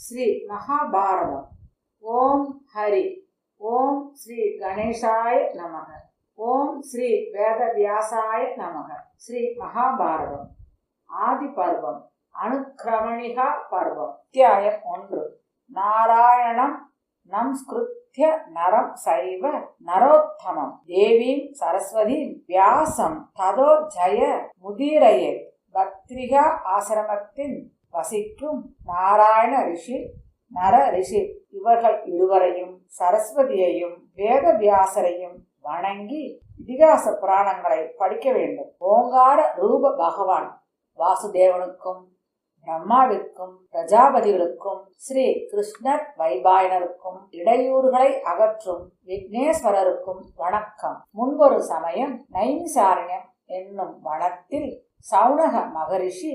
ஸ்ரீ மகாபாரதம். ஓம் ஹரி. ஓம் ஸ்ரீ கணேசாய நமக. ஓம் ஸ்ரீ வேதவியாசாய நமக. ஸ்ரீ மகாபாரதம் ஆதி பர்வம் அனுக்கிரமணிகா பர்வம். அத்தியாயம் 1. நாராயணம் நமஸ்கிருத்ய நரம் சைவ நரோத்தமம் தேவீம் சரஸ்வதி வியாசம் ததோ ஜய முதிரையே. பத்ரிகா ஆசிரமத்தின் வசிக்கும் நாராயண ரிஷி, நர ரிஷி இவர்கள் இருவரையும் சரஸ்வதியையும் வேதவியாசரையும் வணங்கி இதிகாச புராணங்களை படிக்க வேண்டும். ஓங்கார ரூப பகவான் வாசுதேவனுக்கும் பிரம்மாவிற்கும் பிரஜாபதிகளுக்கும் ஸ்ரீ கிருஷ்ணர் வைபாயனருக்கும் இடையூறுகளை அகற்றும் விக்னேஸ்வரருக்கும் வணக்கம். முன்பொரு சமயம் நைமிசாரண்யம் என்னும் வனத்தில் சௌனக மகரிஷி